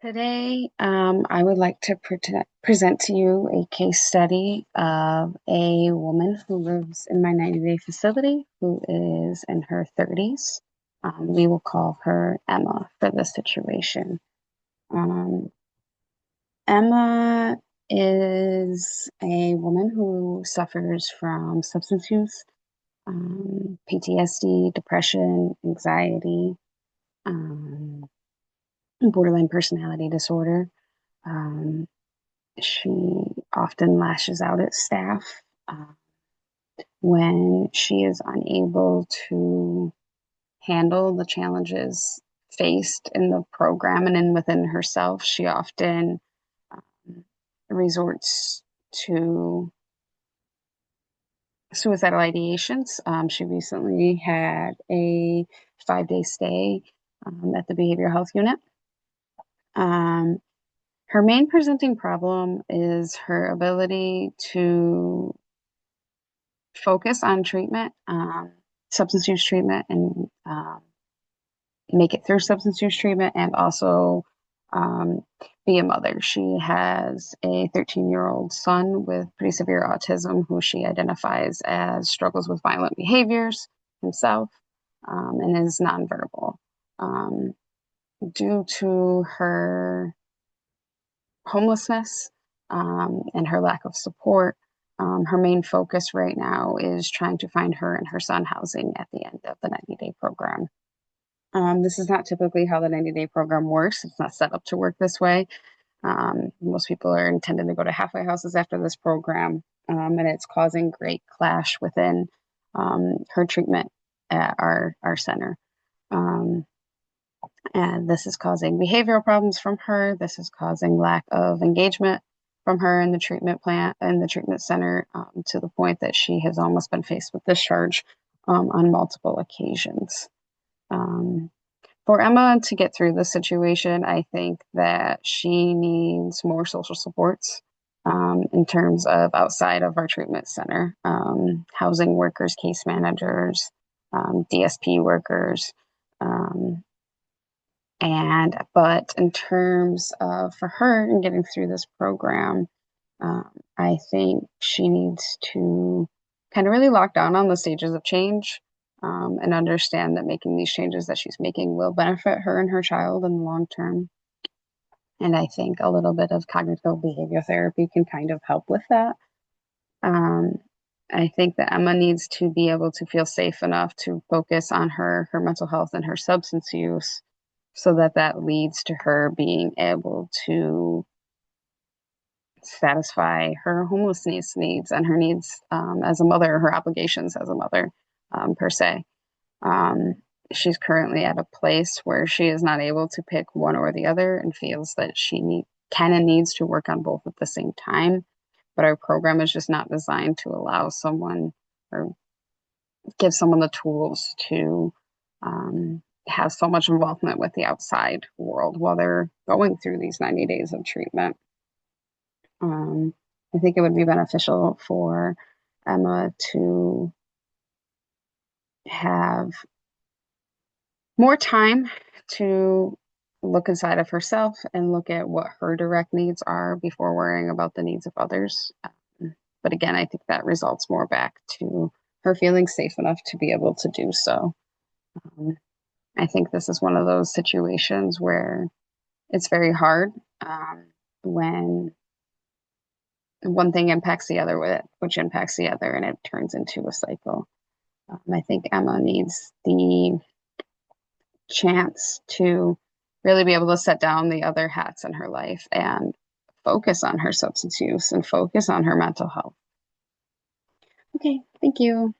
Today, I would like to present to you a case study of a woman who lives in my 90-day facility who is in her 30s. We will call her Emma for this situation. Um, Emma is a woman who suffers from substance use, PTSD, depression, anxiety, um, borderline personality disorder. Um, She often lashes out at staff when she is unable to handle the challenges faced in the program and within herself. She often resorts to suicidal ideations. She recently had a 5-day stay at the behavioral health unit. Um, Her main presenting problem is her ability to focus on treatment, substance use treatment, and make it through substance use treatment, and also um, be a mother. She has a 13-year-old son with pretty severe autism who she identifies as struggles with violent behaviors himself, and is nonverbal. Um, Due to her homelessness and her lack of support. Her main focus right now is trying to find her and her son housing at the end of the 90-day program. This is not typically how the 90-day program works. It's not set up to work this way. Most people are intended to go to halfway houses after this program, and it's causing great clash within her treatment at our center. Um, and this is causing behavioral problems from her. This is causing lack of engagement from her in the treatment plant and the treatment center, to the point that she has almost been faced with discharge on multiple occasions. Um, for Emma to get through this situation, I think that she needs more social supports in terms of outside of our treatment center, housing workers, case managers, DSP workers. Um, but in terms of for her and getting through this program, I think she needs to kind of really lock down on the stages of change, and understand that making these changes that she's making will benefit her and her child in the long term. And I think a little bit of cognitive behavior therapy can kind of help with that. Um, I think that Emma needs to be able to feel safe enough to focus on her mental health and her substance use so that that leads to her being able to satisfy her homelessness needs and her needs as a mother, her obligations as a mother, per se. Um, she's currently at a place where she is not able to pick one or the other and feels that can and needs to work on both at the same time. But our program is just not designed to allow someone or give someone the tools to have so much involvement with the outside world while they're going through these 90 days of treatment. Um, I think it would be beneficial for Emma to have more time to look inside of herself and look at what her direct needs are before worrying about the needs of others. But again, I think that results more back to her feeling safe enough to be able to do so. Um, I think this is one of those situations where it's very hard when one thing impacts the other, which impacts the other, and it turns into a cycle. I think Emma needs the chance to really be able to set down the other hats in her life and focus on her substance use and focus on her mental health. Okay, thank you.